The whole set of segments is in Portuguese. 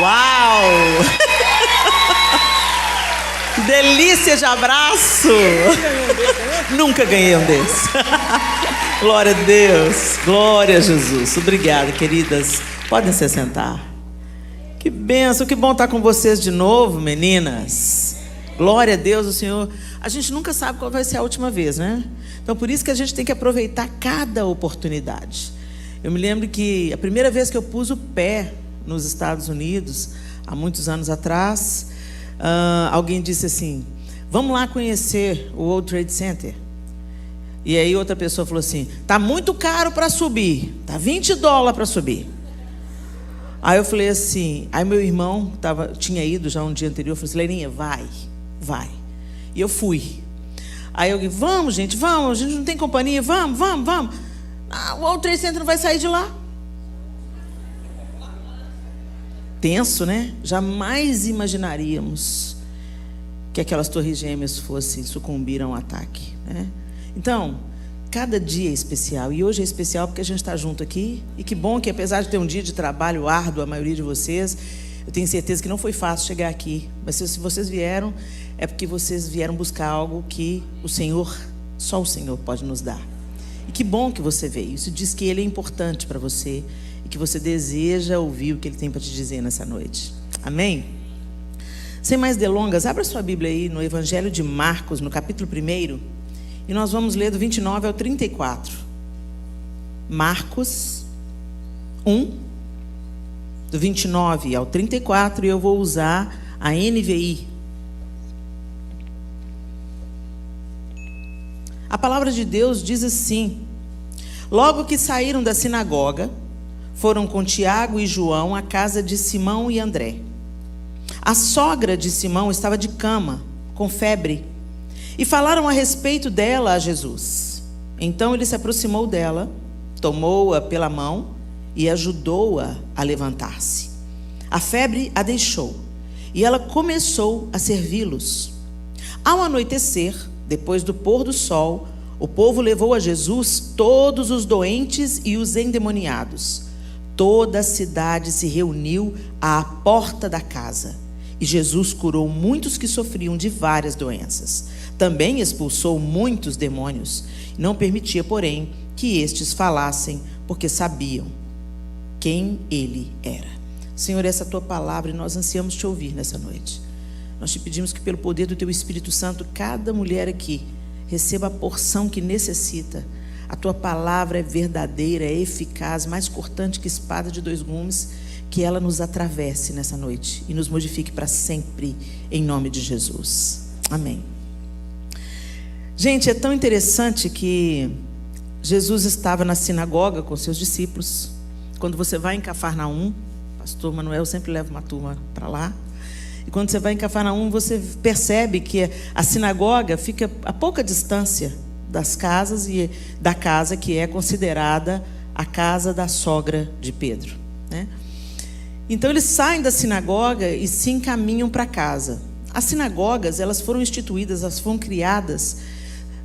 Uau! Que delícia de abraço! Nunca ganhei um desse. Glória a Deus, glória a Jesus. Obrigada, queridas. Podem se sentar. Que bênção, que bom estar com vocês de novo, meninas. Glória a Deus, o Senhor. A gente nunca sabe qual vai ser a última vez, né? Então, por isso que a gente tem que aproveitar cada oportunidade. Eu me lembro que a primeira vez que eu pus o pé nos Estados Unidos, há muitos anos atrás, alguém disse assim: vamos lá conhecer o World Trade Center. E aí outra pessoa falou assim: tá muito caro para subir, tá $20 para subir. Aí eu falei assim, aí meu irmão tinha ido já um dia anterior, eu falei assim: Leirinha, vai. E eu fui. Aí alguém: vamos, gente, vamos, a gente não tem companhia, vamos. O World Trade Center não vai sair de lá. Tenso, né? Jamais imaginaríamos que aquelas torres gêmeas fossem sucumbir a um ataque, né? Então, cada dia é especial. E hoje é especial porque a gente está junto aqui. E que bom que, apesar de ter um dia de trabalho árduo, a maioria de vocês, eu tenho certeza que não foi fácil chegar aqui. Mas se vocês vieram, é porque vocês vieram buscar algo que o Senhor, só o Senhor pode nos dar. E que bom que você veio. Isso diz que Ele é importante para você e que você deseja ouvir o que Ele tem para te dizer nessa noite. Amém? Sem mais delongas, abra sua Bíblia aí no Evangelho de Marcos, no capítulo 1, e nós vamos ler do 29 ao 34. Marcos 1, do 29 ao 34, e eu vou usar a NVI. A palavra de Deus diz assim: logo que saíram da sinagoga, foram com Tiago e João à casa de Simão e André. A sogra de Simão estava de cama, com febre, e falaram a respeito dela a Jesus. Então ele se aproximou dela, tomou-a pela mão e ajudou-a a levantar-se. A febre a deixou, e ela começou a servi-los. Ao anoitecer, depois do pôr do sol, o povo levou a Jesus todos os doentes e os endemoniados. Toda a cidade se reuniu à porta da casa, e Jesus curou muitos que sofriam de várias doenças. Também expulsou muitos demônios. Não permitia, porém, que estes falassem, porque sabiam quem ele era. Senhor, essa é a tua palavra e nós ansiamos te ouvir nessa noite. Nós te pedimos que, pelo poder do teu Espírito Santo, cada mulher aqui receba a porção que necessita. A tua palavra é verdadeira, é eficaz, mais cortante que espada de 2 gumes, que ela nos atravesse nessa noite e nos modifique para sempre, em nome de Jesus. Amém. Gente, é tão interessante que Jesus estava na sinagoga com seus discípulos. Quando você vai em Cafarnaum, pastor Manuel sempre leva uma turma para lá, e quando você vai em Cafarnaum, você percebe que a sinagoga fica a pouca distância das casas e da casa que é considerada a casa da sogra de Pedro, né? Então eles saem da sinagoga e se encaminham para casa. As sinagogas, elas foram instituídas, elas foram criadas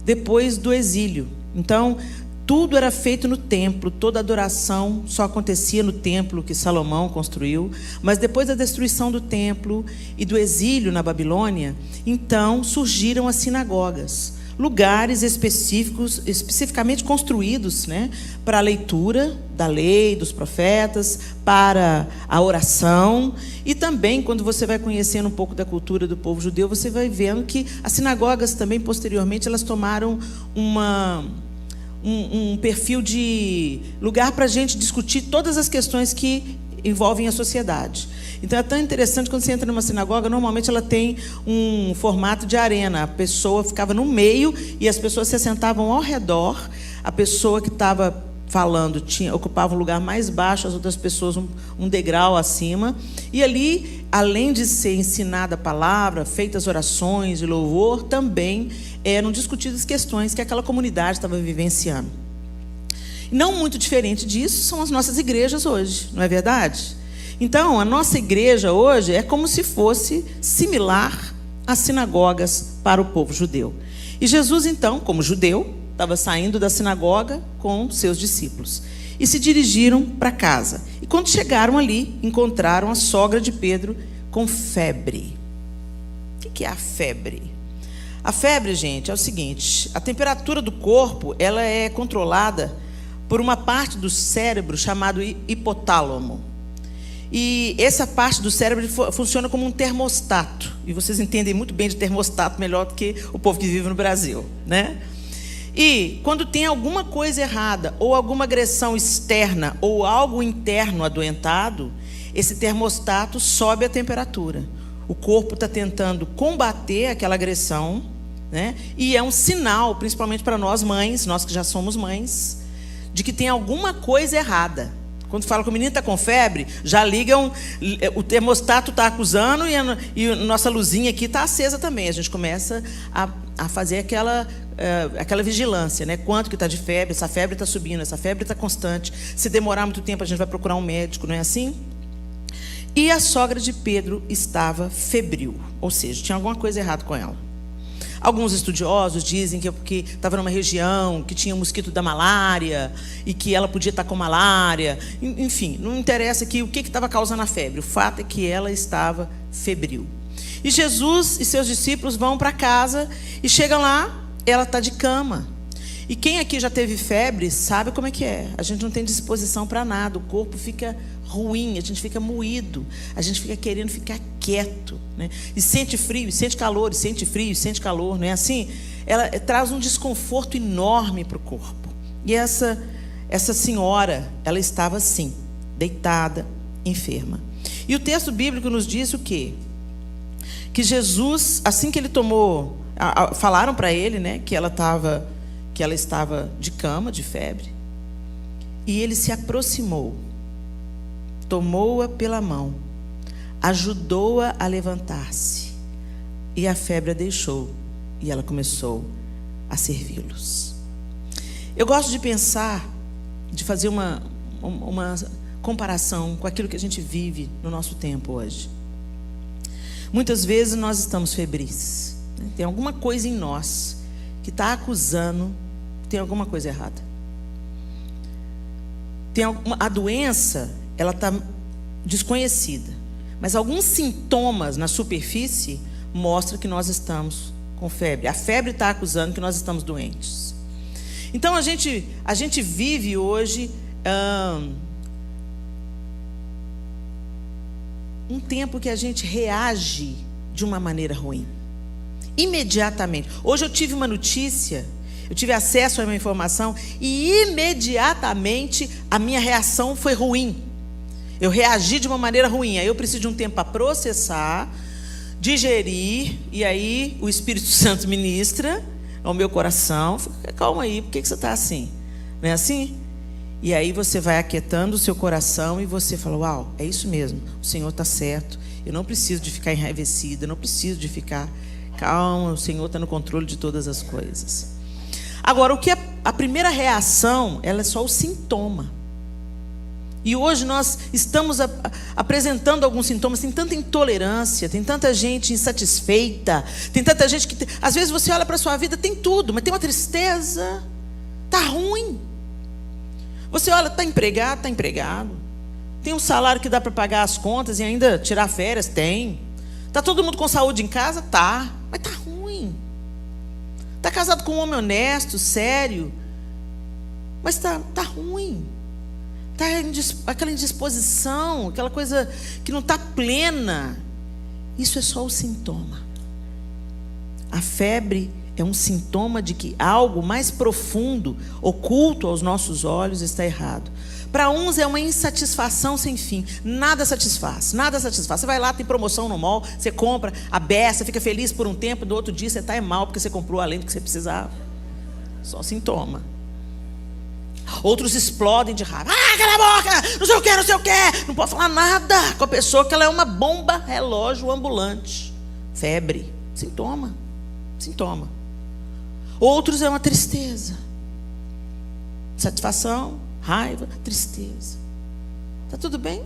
depois do exílio. Então, tudo era feito no templo, toda adoração só acontecia no templo que Salomão construiu. Mas depois da destruição do templo e do exílio na Babilônia, então surgiram as sinagogas, lugares específicos, especificamente construídos, né, para a leitura da lei, dos profetas, para a oração. E também, quando você vai conhecendo um pouco da cultura do povo judeu, você vai vendo que as sinagogas também, posteriormente, elas tomaram um perfil de lugar para a gente discutir todas as questões que envolvem a sociedade. Então é tão interessante, quando você entra numa sinagoga, normalmente ela tem um formato de arena. A pessoa ficava no meio e as pessoas se sentavam ao redor. A pessoa que estava falando ocupava um lugar mais baixo, as outras pessoas um degrau acima. E ali, além de ser ensinada a palavra, feitas orações e louvor, também eram discutidas questões que aquela comunidade estava vivenciando. Não muito diferente disso são as nossas igrejas hoje, não é verdade? Então, a nossa igreja hoje é como se fosse similar às sinagogas para o povo judeu. E Jesus, então, como judeu, estava saindo da sinagoga com seus discípulos. e se dirigiram para casa. E quando chegaram ali, encontraram a sogra de Pedro com febre. O que é a febre? A febre, gente, é o seguinte: a temperatura do corpo, ela é controlada por uma parte do cérebro chamado hipotálamo. E essa parte do cérebro funciona como um termostato. E vocês entendem muito bem de termostato, melhor do que o povo que vive no Brasil, né? E quando tem alguma coisa errada, ou alguma agressão externa, ou algo interno adoentado, esse termostato sobe a temperatura. O corpo está tentando combater aquela agressão, né? E é um sinal, principalmente para nós mães, nós que já somos mães, de que tem alguma coisa errada. Quando fala que o menino está com febre, já ligam, o termostato está acusando e a nossa luzinha aqui está acesa também. A gente começa a fazer aquela vigilância, né? Quanto que está de febre, essa febre está subindo, essa febre está constante. Se demorar muito tempo, a gente vai procurar um médico, não é assim? E a sogra de Pedro estava febril, ou seja, tinha alguma coisa errada com ela. Alguns estudiosos dizem que é porque estava numa região que tinha o mosquito da malária e que ela podia estar com malária. Enfim, não interessa aqui o que estava causando a febre. O fato é que ela estava febril. E Jesus e seus discípulos vão para casa e chegam lá, ela está de cama. E quem aqui já teve febre sabe como é que é. A gente não tem disposição para nada, o corpo fica ruim, a gente fica moído, a gente fica querendo ficar quieto, né? E sente frio, e sente calor, e sente frio, e sente calor, não é assim? Ela traz um desconforto enorme para o corpo. E essa senhora, ela estava assim, deitada, enferma. E o texto bíblico nos diz o quê? Que Jesus, assim que ele tomou, falaram para ele, né, que ela estava de cama, de febre, e ele se aproximou, tomou-a pela mão, ajudou-a a levantar-se, e a febre a deixou, e ela começou a servi-los. Eu gosto de pensar, de fazer uma comparação com aquilo que a gente vive no nosso tempo hoje. Muitas vezes nós estamos febris, né? Tem alguma coisa em nós que está acusando que tem alguma coisa errada. A doença, ela está desconhecida, mas alguns sintomas na superfície mostram que nós estamos com febre. A febre está acusando que nós estamos doentes. Então a gente vive hoje um tempo que a gente reage de uma maneira ruim, imediatamente. Hoje eu tive uma notícia, eu tive acesso a uma informação e imediatamente a minha reação foi ruim. Eu reagi de uma maneira ruim. Aí eu preciso de um tempo para processar, digerir, e aí o Espírito Santo ministra ao meu coração. Calma aí, por que você está assim? Não é assim? E aí você vai aquietando o seu coração e você fala: uau, é isso mesmo, o Senhor está certo. Eu não preciso de ficar enraivecido, eu não preciso de ficar calma, o Senhor está no controle de todas as coisas. Agora, o que é a primeira reação, ela é só o sintoma. E hoje nós estamos apresentando alguns sintomas. Tem tanta intolerância, tem tanta gente insatisfeita, tem tanta gente que... Às vezes você olha para a sua vida, tem tudo, mas tem uma tristeza, está ruim. Você olha, está empregado. Tem um salário que dá para pagar as contas e ainda tirar férias? Tem. Está todo mundo com saúde em casa? Tá, mas está ruim. Está casado com um homem honesto, sério, mas está ruim. Está aquela indisposição, aquela coisa que não está plena. Isso é só o sintoma. A febre é um sintoma de que algo mais profundo, oculto aos nossos olhos, está errado. Para uns é uma insatisfação sem fim. Nada satisfaz, nada satisfaz. Você vai lá, tem promoção no mall, você compra a beça, fica feliz por um tempo, do outro dia você está mal porque você comprou além do que você precisava. Só sintoma. Outros explodem de raiva. Cala a boca, não sei o que, não sei o que. Não pode falar nada com a pessoa, que ela é uma bomba relógio ambulante. Febre, sintoma. Outros é uma tristeza. Satisfação, raiva, tristeza. Está tudo bem?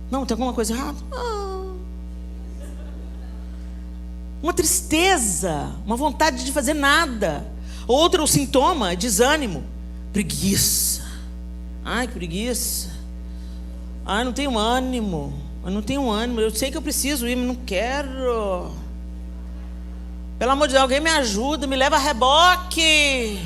Não, tem alguma coisa errada? Uma tristeza, uma vontade de fazer nada, Outro sintoma é desânimo, preguiça. Ai, que preguiça. Ai, não tenho ânimo. Eu não tenho ânimo. Eu sei que eu preciso ir, mas não quero. Pelo amor de Deus, alguém me ajuda, me leva a reboque.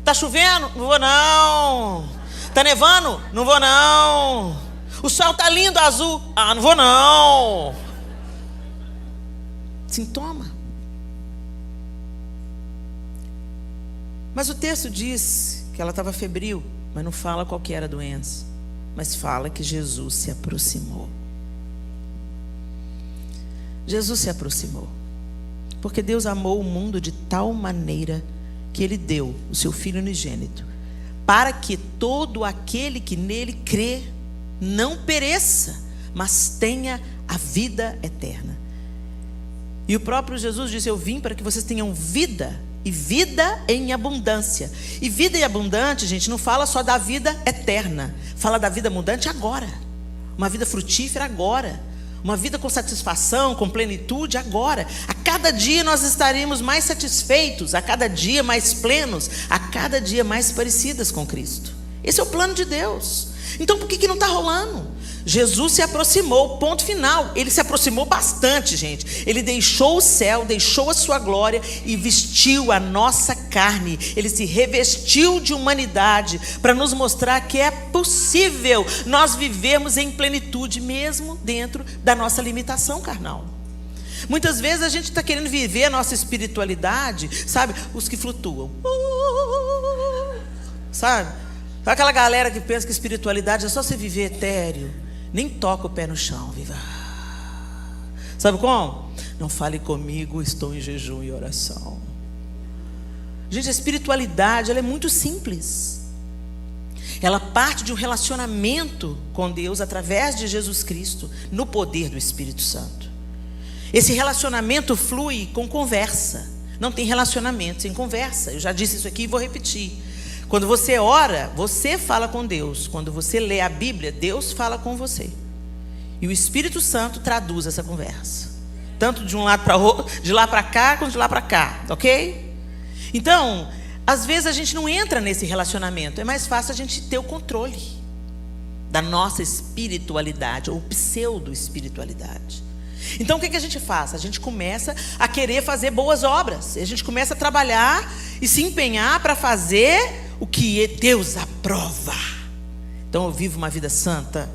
Tá chovendo? Não vou não. Tá nevando? Não vou não. O sol tá lindo, azul. Ah, não vou não. Sintoma. Mas o texto diz que ela estava febril, mas não fala qual que era a doença, mas fala que Jesus se aproximou. Jesus se aproximou, porque Deus amou o mundo de tal maneira que Ele deu o seu Filho unigênito, para que todo aquele que nele crê não pereça, mas tenha a vida eterna. E o próprio Jesus disse: eu vim para que vocês tenham vida, e vida em abundância. E vida em abundante, gente, não fala só da vida eterna, fala da vida abundante agora, uma vida frutífera agora, uma vida com satisfação, com plenitude agora. A cada dia nós estaremos mais satisfeitos, a cada dia mais plenos, a cada dia mais parecidas com Cristo. Esse é o plano de Deus. Então por que não está rolando? Jesus se aproximou, ponto final. Ele se aproximou bastante, gente. Ele deixou o céu, deixou a sua glória e vestiu a nossa carne. Ele se revestiu de humanidade para nos mostrar que é possível nós vivermos em plenitude mesmo dentro da nossa limitação carnal. Muitas vezes a gente está querendo viver a nossa espiritualidade, sabe? Os que flutuam, sabe? Aquela galera que pensa que espiritualidade é só você viver etéreo, nem toca o pé no chão, viva. Sabe como? Não fale comigo, estou em jejum e oração. Gente, a espiritualidade, ela é muito simples. Ela parte de um relacionamento com Deus através de Jesus Cristo, no poder do Espírito Santo. Esse relacionamento flui com conversa. Não tem relacionamento sem conversa. Eu já disse isso aqui e vou repetir. Quando você ora, você fala com Deus. Quando você lê a Bíblia, Deus fala com você. E o Espírito Santo traduz essa conversa. Tanto de um lado para outro, de lá para cá, quanto de lá para cá, ok? Então, às vezes a gente não entra nesse relacionamento. É mais fácil a gente ter o controle da nossa espiritualidade, ou pseudo-espiritualidade. Então o que a gente faz? A gente começa a querer fazer boas obras. A gente começa a trabalhar e se empenhar para fazer o que Deus aprova. Então eu vivo uma vida santa,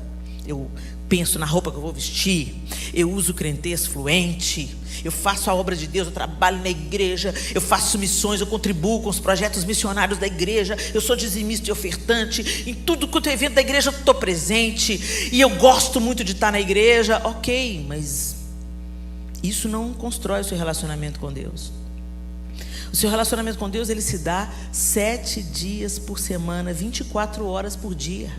eu penso na roupa que eu vou vestir, eu uso crentez fluente, eu faço a obra de Deus, eu trabalho na igreja, eu faço missões, eu contribuo com os projetos missionários da igreja, eu sou dizimista e ofertante, em tudo quanto é evento da igreja eu estou presente, e eu gosto muito de estar na igreja. Ok, mas isso não constrói o seu relacionamento com Deus. O seu relacionamento com Deus, ele se dá 7 dias por semana, 24 horas por dia.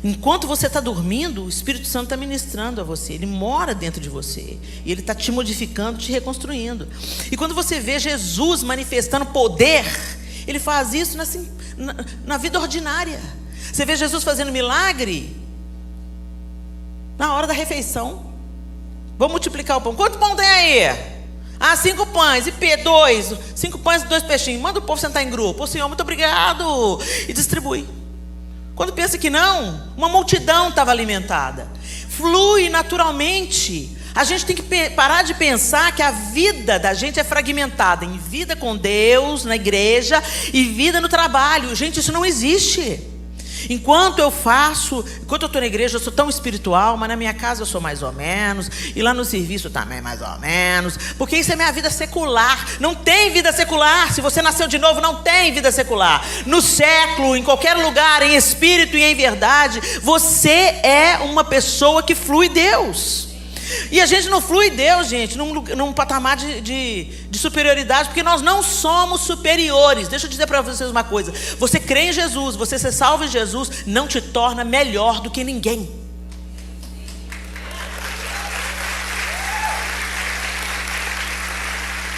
Enquanto você está dormindo, o Espírito Santo está ministrando a você. Ele mora dentro de você. E ele está te modificando, te reconstruindo. E quando você vê Jesus manifestando poder, ele faz isso na vida ordinária. Você vê Jesus fazendo milagre na hora da refeição. Vamos multiplicar o pão. Quanto pão tem aí? 5 pães, e 2, 5 pães e 2 peixinhos. Manda o povo sentar em grupo. Ô Senhor, muito obrigado. E distribui. Quando pensa que não, uma multidão estava alimentada. Flui naturalmente. A gente tem que parar de pensar que a vida da gente é fragmentada em vida com Deus, na igreja, e vida no trabalho. Gente, isso não existe. Enquanto eu estou na igreja, eu sou tão espiritual, mas na minha casa eu sou mais ou menos, e lá no serviço também mais ou menos, porque isso é minha vida secular. Não tem vida secular. Se você nasceu de novo, não tem vida secular. No século, em qualquer lugar, em espírito e em verdade, você é uma pessoa que flui Deus. E a gente não flui Deus, gente, num patamar de superioridade, porque nós não somos superiores. Deixa eu dizer para vocês uma coisa: você crê em Jesus, você ser salvo em Jesus, não te torna melhor do que ninguém.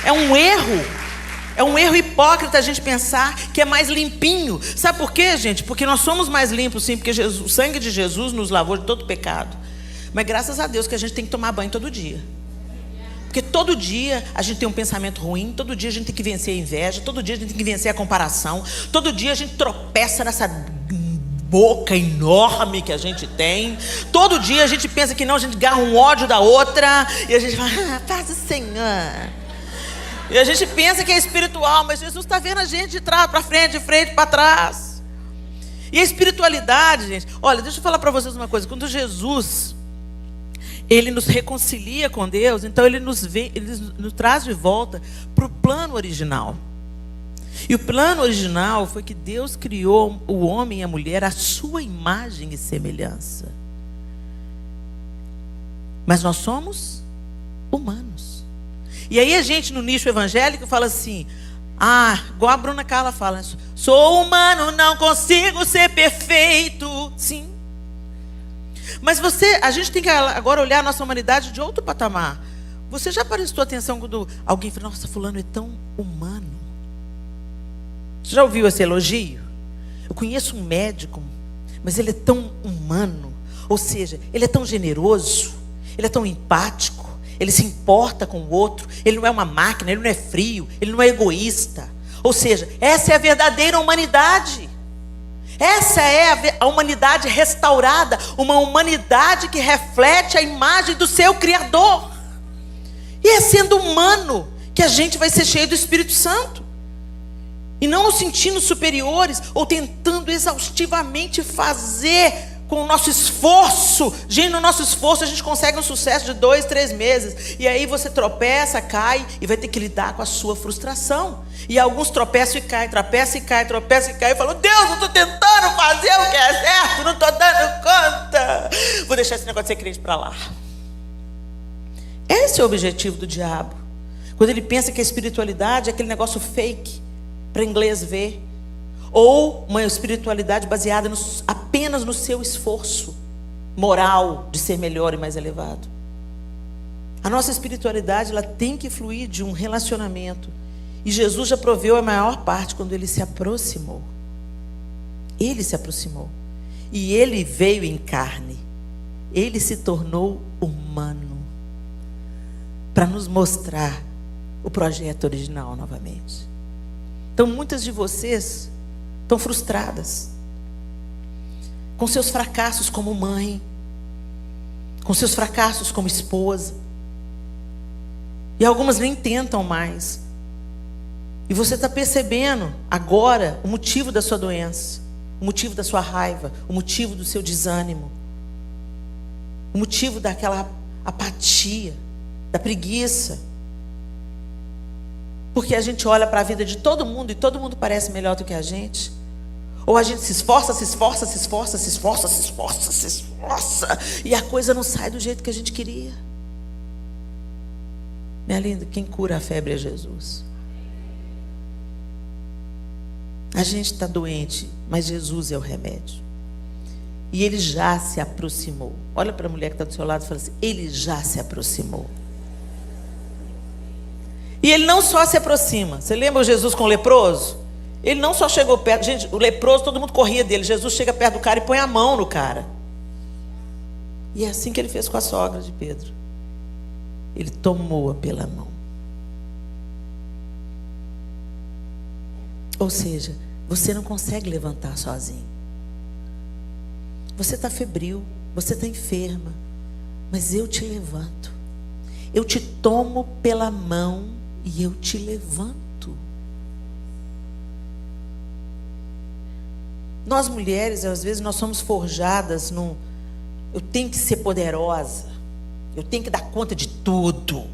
É um erro hipócrita a gente pensar que é mais limpinho. Sabe por quê, gente? Porque nós somos mais limpos, sim, porque o sangue de Jesus nos lavou de todo pecado. Mas graças a Deus que a gente tem que tomar banho todo dia. Porque todo dia a gente tem um pensamento ruim, todo dia a gente tem que vencer a inveja, todo dia a gente tem que vencer a comparação, todo dia a gente tropeça nessa boca enorme que a gente tem, todo dia a gente pensa que não, a gente garra um ódio da outra, e a gente fala, paz do Senhor. E a gente pensa que é espiritual, mas Jesus está vendo a gente de trás para frente, de frente para trás. E a espiritualidade, gente, olha, deixa eu falar para vocês uma coisa, quando Jesus... Ele nos reconcilia com Deus, então ele nos traz de volta para o plano original. E o plano original foi que Deus criou o homem e a mulher à sua imagem e semelhança. Mas nós somos humanos. E aí a gente no nicho evangélico fala assim, igual a Bruna Carla fala, sou humano, não consigo ser perfeito. Sim. Mas a gente tem que agora olhar a nossa humanidade de outro patamar. Você já prestou atenção quando alguém fala, nossa, fulano é tão humano? Você já ouviu esse elogio? Eu conheço um médico, mas ele é tão humano. Ou seja, ele é tão generoso, ele é tão empático, ele se importa com o outro, ele não é uma máquina, ele não é frio, ele não é egoísta. Ou seja, essa é a verdadeira humanidade. Essa é a humanidade restaurada, uma humanidade que reflete a imagem do seu Criador. E é sendo humano que a gente vai ser cheio do Espírito Santo. E não nos sentindo superiores ou tentando exaustivamente fazer com o nosso esforço. Gente, no nosso esforço a gente consegue um sucesso de 2, 3 meses. E aí você tropeça, cai e vai ter que lidar com a sua frustração. E alguns tropeçam e caem, tropeçam e caem, tropeçam e caem. E falam, Deus, eu estou tentando fazer o que é certo, não estou dando conta. Vou deixar esse negócio de ser crente para lá. Esse é o objetivo do diabo. Quando ele pensa que a espiritualidade é aquele negócio fake, para inglês ver. Ou uma espiritualidade baseada apenas no seu esforço moral de ser melhor e mais elevado. A nossa espiritualidade, ela tem que fluir de um relacionamento. E Jesus já proveu a maior parte quando ele se aproximou. Ele se aproximou. E ele veio em carne. Ele se tornou humano. Para nos mostrar o projeto original novamente. Então muitas de vocês estão frustradas com seus fracassos como mãe, com seus fracassos como esposa, e algumas nem tentam mais. E você está percebendo agora o motivo da sua doença, o motivo da sua raiva, o motivo do seu desânimo, o motivo daquela apatia, da preguiça. Porque a gente olha para a vida de todo mundo e todo mundo parece melhor do que a gente. Ou a gente se esforça, se esforça, se esforça, se esforça, se esforça, se esforça, e a coisa não sai do jeito que a gente queria. Minha linda, quem cura a febre é Jesus. A gente está doente, mas Jesus é o remédio. E ele já se aproximou. Olha para a mulher que está do seu lado e fala assim, ele já se aproximou. E ele não só se aproxima. Você lembra o Jesus com o leproso? Ele não só chegou perto. Gente, o leproso, todo mundo corria dele. Jesus chega perto do cara e põe a mão no cara. E é assim que ele fez com a sogra de Pedro. Ele tomou-a pela mão. Ou seja, você não consegue levantar sozinho. Você está febril, você está enferma, mas eu te levanto. Eu te tomo pela mão e eu te levanto. Nós mulheres, às vezes, nós somos forjadas num... Eu tenho que ser poderosa. Eu tenho que dar conta de tudo.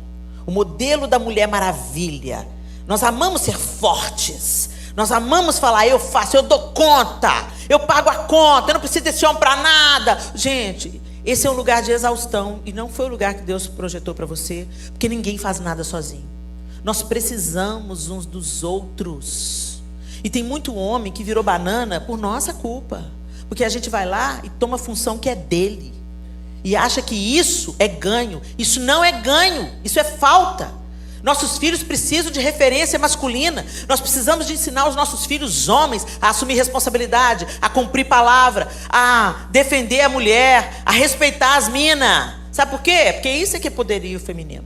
O modelo da Mulher Maravilha. Nós amamos ser fortes. Nós amamos falar, eu faço, eu dou conta. Eu pago a conta, eu não preciso desse homem para nada. Gente, esse é um lugar de exaustão. E não foi o lugar que Deus projetou para você. Porque ninguém faz nada sozinho. Nós precisamos uns dos outros. E tem muito homem que virou banana por nossa culpa. Porque a gente vai lá e toma a função que é dele. E acha que isso é ganho. Isso não é ganho, isso é falta. Nossos filhos precisam de referência masculina. Nós precisamos de ensinar os nossos filhos homens a assumir responsabilidade, a cumprir palavra, a defender a mulher, a respeitar as minas. Sabe por quê? Porque isso é que é poderio feminino.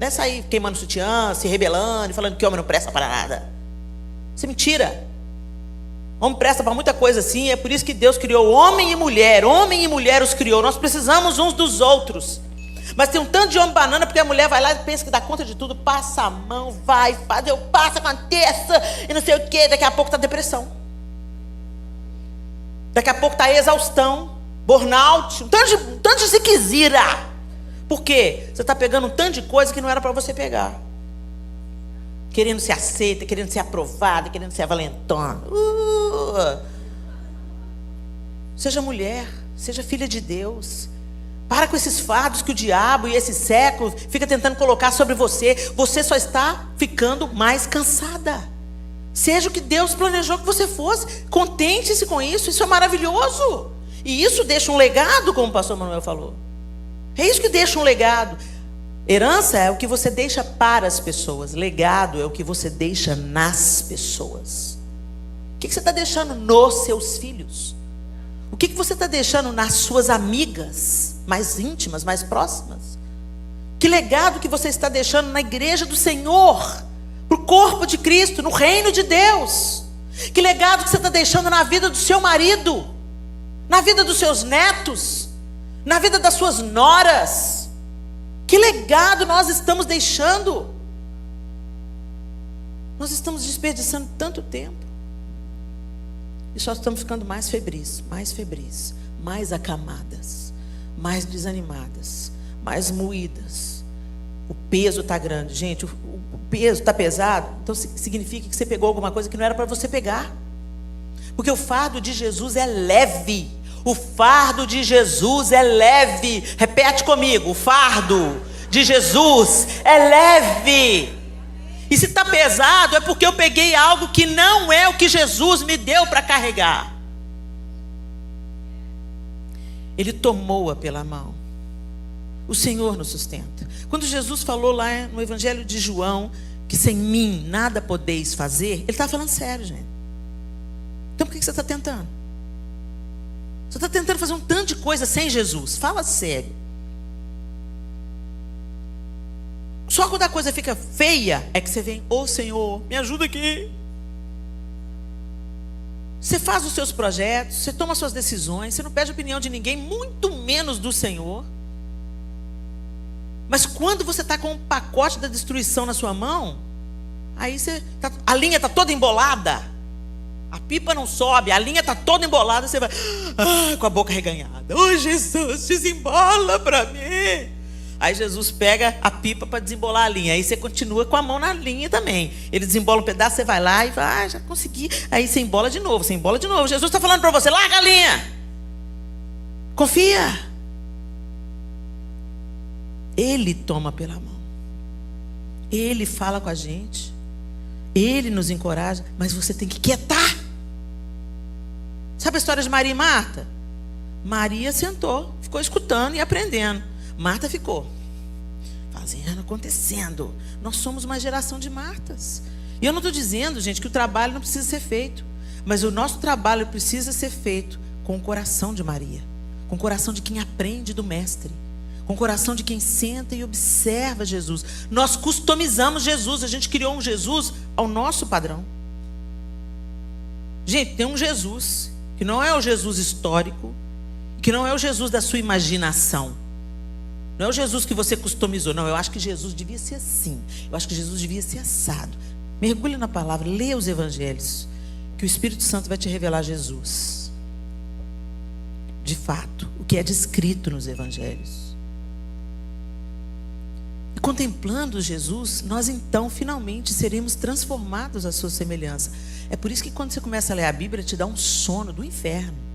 Não é sair queimando sutiã, se rebelando, falando que homem não presta para nada. Isso é mentira. Homem presta para muita coisa assim. É por isso que Deus criou homem e mulher os criou. Nós precisamos uns dos outros. Mas tem um tanto de homem banana, porque a mulher vai lá e pensa que dá conta de tudo, passa a mão, vai, faz, eu passo, aconteça, e não sei o quê. Daqui a pouco está depressão. Daqui a pouco está exaustão, burnout, um tanto de ziquezira. Por quê? Você está pegando um tanto de coisa que não era para você pegar. Querendo ser aceita, querendo ser aprovada, querendo ser valentona. Seja mulher, seja filha de Deus. Para com esses fardos que o diabo e esse século fica tentando colocar sobre você. Você só está ficando mais cansada. Seja o que Deus planejou que você fosse. Contente-se com isso. Isso é maravilhoso. E isso deixa um legado, como o pastor Manuel falou. É isso que deixa um legado. Herança é o que você deixa para as pessoas. Legado é o que você deixa nas pessoas. O que você está deixando nos seus filhos? O que você está deixando nas suas amigas mais íntimas, mais próximas? Que legado que você está deixando na igreja do Senhor, para o corpo de Cristo, no reino de Deus? Que legado que você está deixando na vida do seu marido, na vida dos seus netos, na vida das suas noras? Que legado nós estamos deixando? Nós estamos desperdiçando tanto tempo. E só estamos ficando mais febris, mais acamadas, mais desanimadas, mais moídas. O peso está grande. Gente, o peso está pesado, então significa que você pegou alguma coisa que não era para você pegar. Porque o fardo de Jesus é leve. O fardo de Jesus é leve. Repete comigo, o fardo de Jesus é leve. E se está pesado, é porque eu peguei algo que não é o que Jesus me deu para carregar. Ele tomou-a pela mão. O Senhor nos sustenta. Quando Jesus falou lá no Evangelho de João, que sem mim nada podeis fazer, ele está falando sério, gente. Então por que você está tentando? Você está tentando fazer um tanto de coisa sem Jesus. Fala sério. Só quando a coisa fica feia é que você vem, ô Senhor, me ajuda aqui. Você faz os seus projetos, você toma suas decisões, você não pede opinião de ninguém, muito menos do Senhor. Mas quando você está com um pacote da destruição na sua mão, aí a linha está toda embolada, a pipa não sobe, a linha está toda embolada, você vai com a boca reganhada. Ô Jesus, desembola para mim. Aí Jesus pega a pipa para desembolar a linha. Aí você continua com a mão na linha também. Ele desembola um pedaço, você vai lá e vai, já consegui. Aí você embola de novo, Jesus está falando para você, larga a linha. Confia. Ele toma pela mão. Ele fala com a gente. Ele nos encoraja. Mas você tem que quietar. Sabe a história de Maria e Marta? Maria sentou, ficou escutando e aprendendo. Marta ficou fazendo, acontecendo. Nós somos uma geração de Martas. E eu não estou dizendo, gente, que o trabalho não precisa ser feito. Mas o nosso trabalho precisa ser feito com o coração de Maria. Com o coração de quem aprende do Mestre. Com o coração de quem senta e observa Jesus. Nós customizamos Jesus. A gente criou um Jesus ao nosso padrão. Gente, tem um Jesus que não é o Jesus histórico, que não é o Jesus da sua imaginação. Não é o Jesus que você customizou. Não, eu acho que Jesus devia ser assim. Eu acho que Jesus devia ser assado. Mergulhe na palavra, leia os evangelhos, que o Espírito Santo vai te revelar Jesus. De fato, o que é descrito nos evangelhos. E contemplando Jesus, nós então finalmente seremos transformados à sua semelhança. É por isso que quando você começa a ler a Bíblia, te dá um sono do inferno.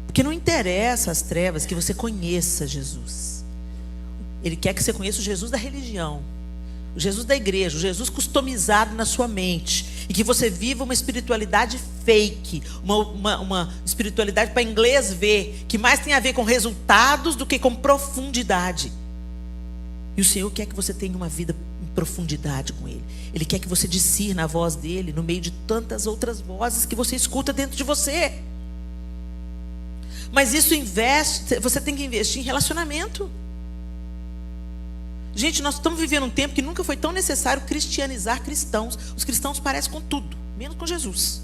Porque não interessa as trevas que você conheça Jesus. Ele quer que você conheça o Jesus da religião, o Jesus da igreja, o Jesus customizado na sua mente. E que você viva uma espiritualidade fake, uma espiritualidade para inglês ver, que mais tem a ver com resultados do que com profundidade. E o Senhor quer que você tenha uma vida em profundidade com Ele. Ele quer que você discirna a voz dEle no meio de tantas outras vozes que você escuta dentro de você. Mas isso você tem que investir em relacionamento. Gente, nós estamos vivendo um tempo que nunca foi tão necessário cristianizar cristãos. Os cristãos parecem com tudo, menos com Jesus.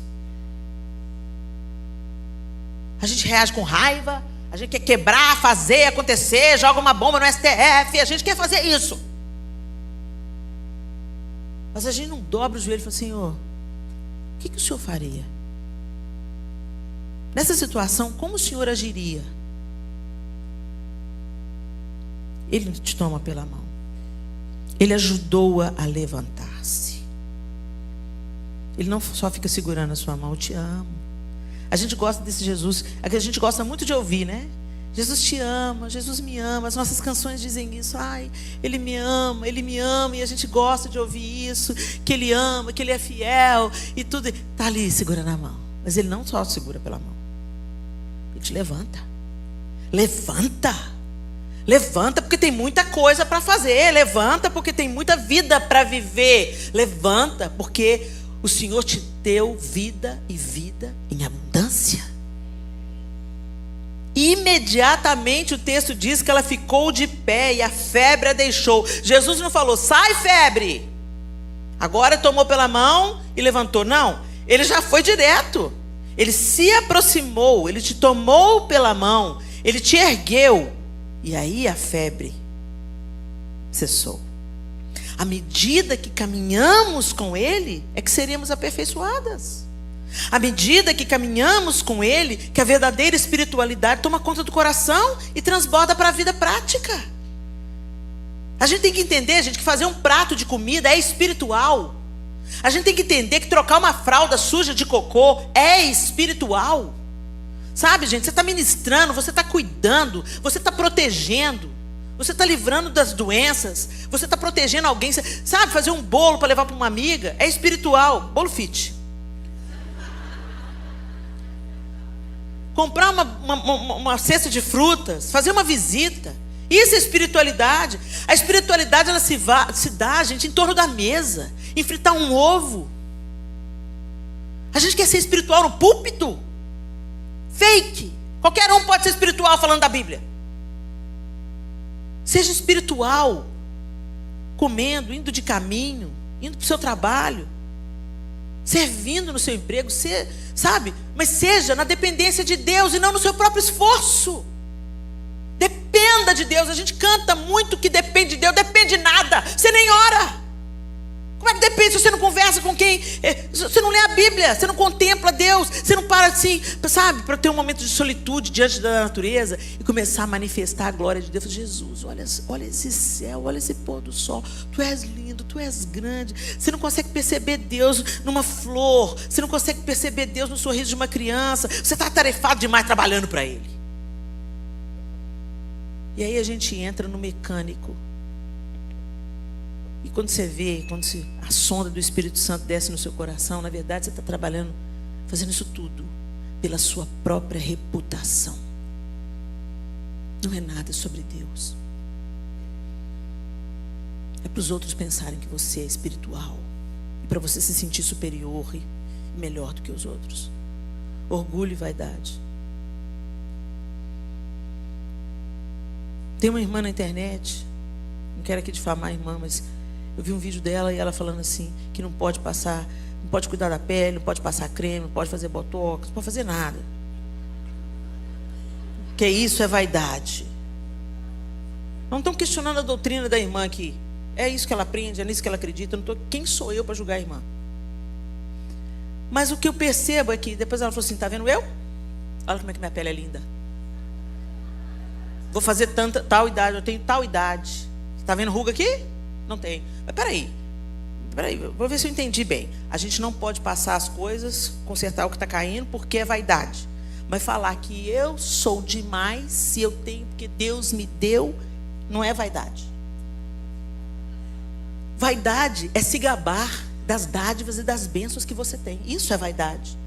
A gente reage com raiva, a gente quer quebrar, fazer, acontecer, joga uma bomba no STF, a gente quer fazer isso. Mas a gente não dobra o joelho e fala: Senhor, o que o Senhor faria? Nessa situação, como o Senhor agiria? Ele te toma pela mão. Ele ajudou-a a levantar-se. Ele não só fica segurando a sua mão: eu te amo. A gente gosta desse Jesus, a gente gosta muito de ouvir, né? Jesus te ama, Jesus me ama. As nossas canções dizem isso. Ai, Ele me ama, e a gente gosta de ouvir isso, que Ele ama, que Ele é fiel e tudo. Está ali segurando a mão. Mas Ele não só segura pela mão, Ele te levanta. Levanta porque tem muita coisa para fazer. Levanta porque tem muita vida para viver. Levanta porque o Senhor te deu vida e vida em abundância. Imediatamente o texto diz que ela ficou de pé e a febre a deixou. Jesus não falou: sai, febre, agora tomou pela mão e levantou. Não, ele já foi direto. Ele se aproximou, ele te tomou pela mão, ele te ergueu. E aí a febre cessou. À medida que caminhamos com Ele, é que seremos aperfeiçoadas. À medida que caminhamos com Ele, que a verdadeira espiritualidade toma conta do coração e transborda para a vida prática. A gente tem que entender, gente, que fazer um prato de comida é espiritual. A gente tem que entender que trocar uma fralda suja de cocô é espiritual. Sabe, gente, você está ministrando, você está cuidando, você está protegendo, você está livrando das doenças, você está protegendo alguém. Sabe, fazer um bolo para levar para uma amiga é espiritual. Bolo fit. Comprar uma cesta de frutas, fazer uma visita, isso é espiritualidade. A espiritualidade, ela se dá, gente, em torno da mesa, em fritar um ovo. A gente quer ser espiritual no púlpito? Fake. Qualquer um pode ser espiritual falando da Bíblia. Seja espiritual, comendo, indo de caminho, indo para o seu trabalho, servindo no seu emprego, sabe? Mas seja na dependência de Deus e não no seu próprio esforço. Dependa de Deus. A gente canta muito que depende de Deus. Depende de nada. Você nem ora. Como é que depende se você não conversa com quem? Você não lê a Bíblia, você não contempla Deus, você não para assim, sabe, para ter um momento de solitude diante da natureza e começar a manifestar a glória de Deus. Jesus, olha esse céu, olha esse pôr do sol. Tu és lindo, tu és grande. Você não consegue perceber Deus numa flor, você não consegue perceber Deus no sorriso de uma criança. Você está atarefado demais trabalhando para Ele. E aí a gente entra no mecânico. E quando você vê, a sonda do Espírito Santo desce no seu coração, na verdade você está trabalhando, fazendo isso tudo pela sua própria reputação. Não é nada sobre Deus. É para os outros pensarem que você é espiritual e para você se sentir superior e melhor do que os outros. Orgulho e vaidade. Tem uma irmã na internet, não quero aqui difamar a irmã, mas eu vi um vídeo dela e ela falando assim, que não pode passar, não pode cuidar da pele, não pode passar creme, não pode fazer botox, não pode fazer nada. Que isso é vaidade. Não estão questionando a doutrina da irmã aqui. É isso que ela aprende, é nisso que ela acredita. Quem sou eu para julgar a irmã? Mas o que eu percebo é que depois ela falou assim, tá vendo eu? Olha como é que minha pele é linda. Vou fazer tal idade, eu tenho tal idade. Tá vendo ruga aqui? Não tem. Mas peraí, vou ver se eu entendi bem. A gente não pode passar as coisas, consertar o que está caindo, porque é vaidade. Mas falar que eu sou demais, se eu tenho, porque Deus me deu, não é vaidade. Vaidade é se gabar das dádivas e das bênçãos que você tem. Isso é vaidade.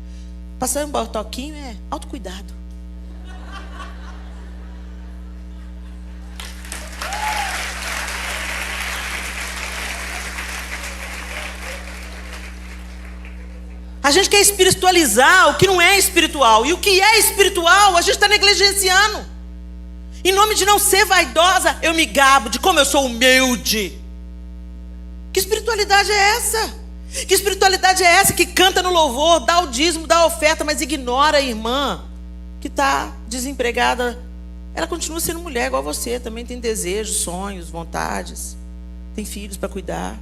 Passar um botoquinho é autocuidado. A gente quer espiritualizar o que não é espiritual. E o que é espiritual, a gente está negligenciando. Em nome de não ser vaidosa, eu me gabo de como eu sou humilde. Que espiritualidade é essa? Que espiritualidade é essa que canta no louvor, dá o dízimo, dá a oferta, mas ignora a irmã que está desempregada? Ela continua sendo mulher igual você, também tem desejos, sonhos, vontades, tem filhos para cuidar.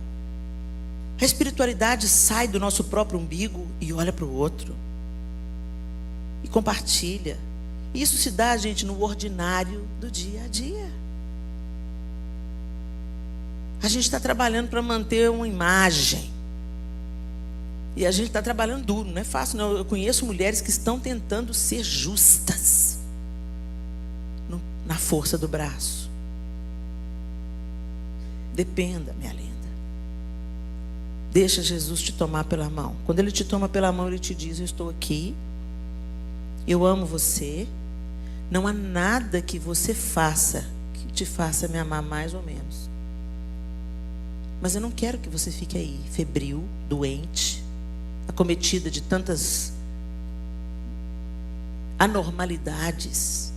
A espiritualidade sai do nosso próprio umbigo e olha para o outro e compartilha. Isso se dá, gente, no ordinário do dia a dia. A gente está trabalhando para manter uma imagem. E a gente está trabalhando duro, não é fácil não. Eu conheço mulheres que estão tentando ser justas na força do braço. Dependa, minha linda. Deixa Jesus te tomar pela mão. Quando Ele te toma pela mão, Ele te diz: eu estou aqui, eu amo você. Não há nada que você faça que te faça me amar mais ou menos. Mas eu não quero que você fique aí, febril, doente, acometida de tantas anormalidades.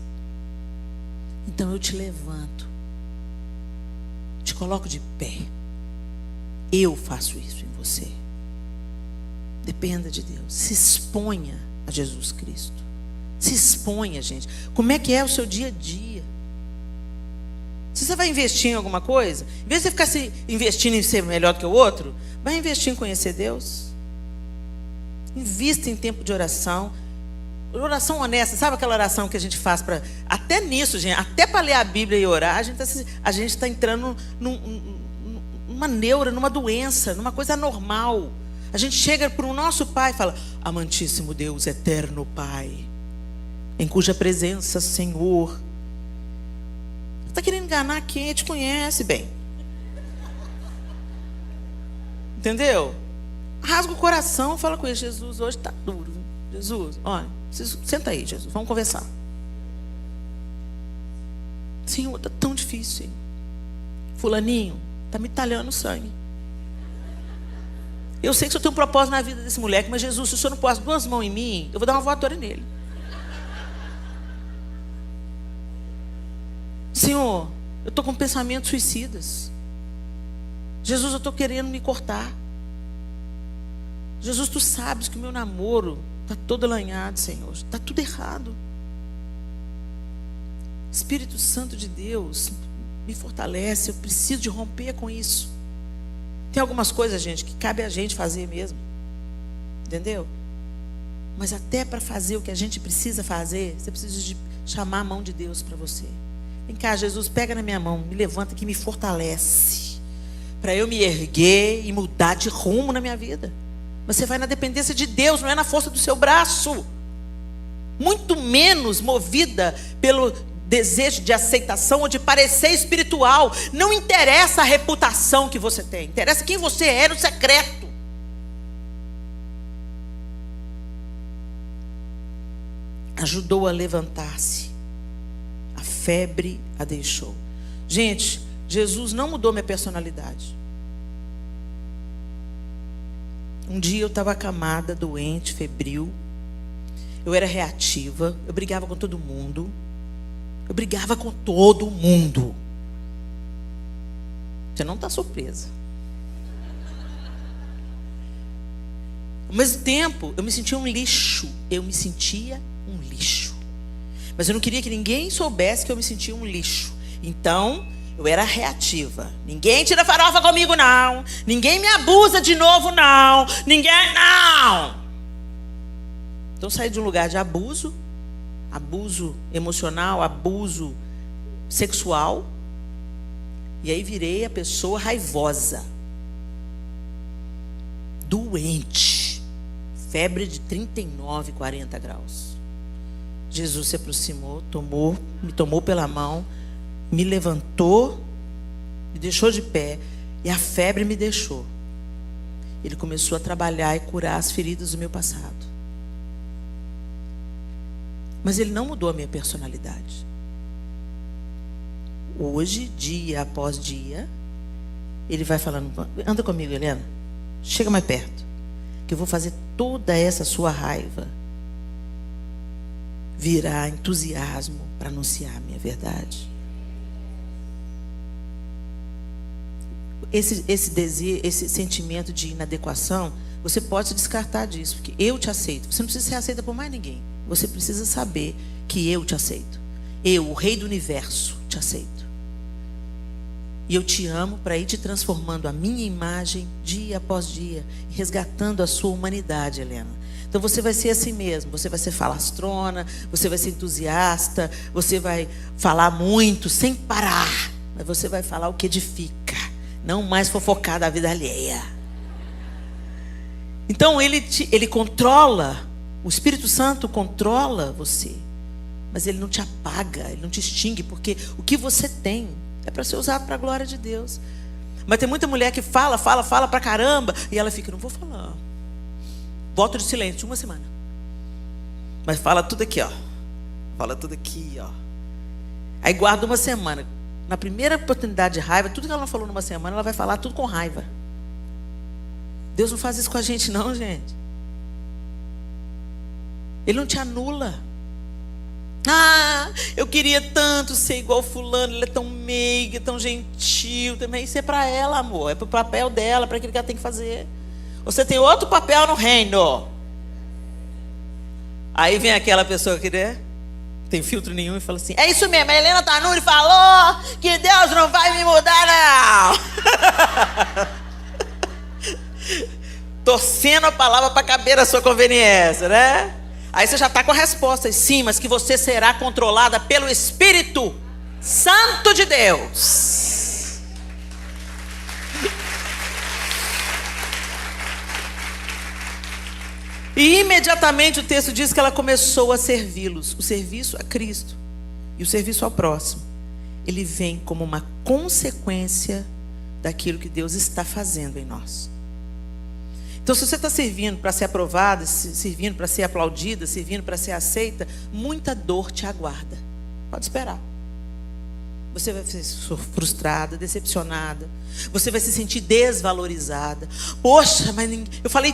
Então eu te levanto, te coloco de pé. Eu faço isso em você. Dependa de Deus. Se exponha a Jesus Cristo. Se exponha, gente. Como é que é o seu dia a dia? Se você vai investir em alguma coisa, em vez de você ficar se investindo em ser melhor do que o outro, vai investir em conhecer Deus. Invista em tempo de oração. Oração honesta. Sabe aquela oração que a gente faz para... Até nisso, gente. Até para ler a Bíblia e orar, a gente está entrando numa neura, numa doença, numa coisa anormal. A gente chega para o nosso Pai e fala: amantíssimo Deus, eterno Pai, em cuja presença, Senhor... Está querendo enganar quem te conhece bem. Entendeu? Rasga o coração, fala com ele: Jesus, hoje está duro. Jesus, olha, senta aí, Jesus, vamos conversar. Senhor, está tão difícil, Senhor. Fulaninho, está me talhando o sangue. Eu sei que o Senhor tem um propósito na vida desse moleque, mas Jesus, se o Senhor não pôr as duas mãos em mim, eu vou dar uma voadora nele. Senhor, eu estou com pensamentos suicidas. Jesus, eu estou querendo me cortar. Jesus, tu sabes que o meu namoro está todo alanhado, Senhor. Está tudo errado. Espírito Santo de Deus, me fortalece. Eu preciso de romper com isso. Tem algumas coisas, gente, que cabe a gente fazer mesmo. Entendeu? Mas até para fazer o que a gente precisa fazer, você precisa de chamar a mão de Deus para você. Vem cá, Jesus, pega na minha mão, me levanta aqui, me fortalece, para eu me erguer e mudar de rumo na minha vida. Você vai na dependência de Deus, não é na força do seu braço. Muito menos movida pelo desejo de aceitação ou de parecer espiritual. Não interessa a reputação que você tem, interessa quem você é no secreto. Ajudou a levantar-se. A febre a deixou. Gente, Jesus não mudou minha personalidade. Um dia eu estava acamada, doente, febril. Eu era reativa. Eu brigava com todo mundo. Eu brigava com todo mundo. Você não está surpresa. Ao mesmo tempo, eu me sentia um lixo. Eu me sentia um lixo. Mas eu não queria que ninguém soubesse que eu me sentia um lixo. Então, eu era reativa. Ninguém tira farofa comigo, não. Ninguém me abusa de novo, não. Ninguém, não. Então, saí de um lugar de abuso. Abuso emocional, abuso sexual. E aí virei a pessoa raivosa. Doente. Febre de 39, 40 graus. Jesus se aproximou, me tomou pela mão, me levantou, me deixou de pé, e a febre me deixou. Ele começou a trabalhar e curar as feridas do meu passado. Mas ele não mudou a minha personalidade. Hoje, dia após dia, ele vai falando: anda comigo, Helena, chega mais perto, que eu vou fazer toda essa sua raiva, virá entusiasmo para anunciar a minha verdade. Esse desejo, esse sentimento de inadequação, você pode se descartar disso, porque eu te aceito. Você não precisa ser aceita por mais ninguém. Você precisa saber que eu te aceito. Eu, o Rei do Universo, te aceito. E eu te amo para ir te transformando a minha imagem dia após dia, resgatando a sua humanidade, Helena. Então você vai ser assim mesmo, você vai ser falastrona, você vai ser entusiasta, você vai falar muito sem parar, mas você vai falar o que edifica, não mais fofocar da vida alheia. Então ele controla, o Espírito Santo controla você, mas ele não te apaga, ele não te extingue, porque o que você tem é para ser usado para a glória de Deus. Mas tem muita mulher que fala pra caramba, e ela fica, não vou falar. Voto de silêncio, 1 semana. Mas fala tudo aqui, ó. Fala tudo aqui, ó. Aí guarda 1 semana. Na primeira oportunidade de raiva, tudo que ela não falou numa semana, ela vai falar tudo com raiva. Deus não faz isso com a gente, não, gente. Ele não te anula. Ah, eu queria tanto ser igual fulano, ele é tão meiga, tão gentil. Também isso é para ela, amor. É para o papel dela, para aquilo que ela tem que fazer. Você tem outro papel no reino. Aí vem aquela pessoa que, né, não tem filtro nenhum e fala assim, é isso mesmo, a Helena Tanuri falou que Deus não vai me mudar, não. Torcendo a palavra para caber a sua conveniência, né? Aí você já está com a resposta, sim, mas que você será controlada pelo Espírito Santo de Deus. E imediatamente o texto diz que ela começou a servi-los. O serviço a Cristo e o serviço ao próximo, ele vem como uma consequência daquilo que Deus está fazendo em nós. Então, se você está servindo para ser aprovada, servindo para ser aplaudida, servindo para ser aceita, muita dor te aguarda. Pode esperar. Você vai ser frustrada, decepcionada. Você vai se sentir desvalorizada. Poxa, mas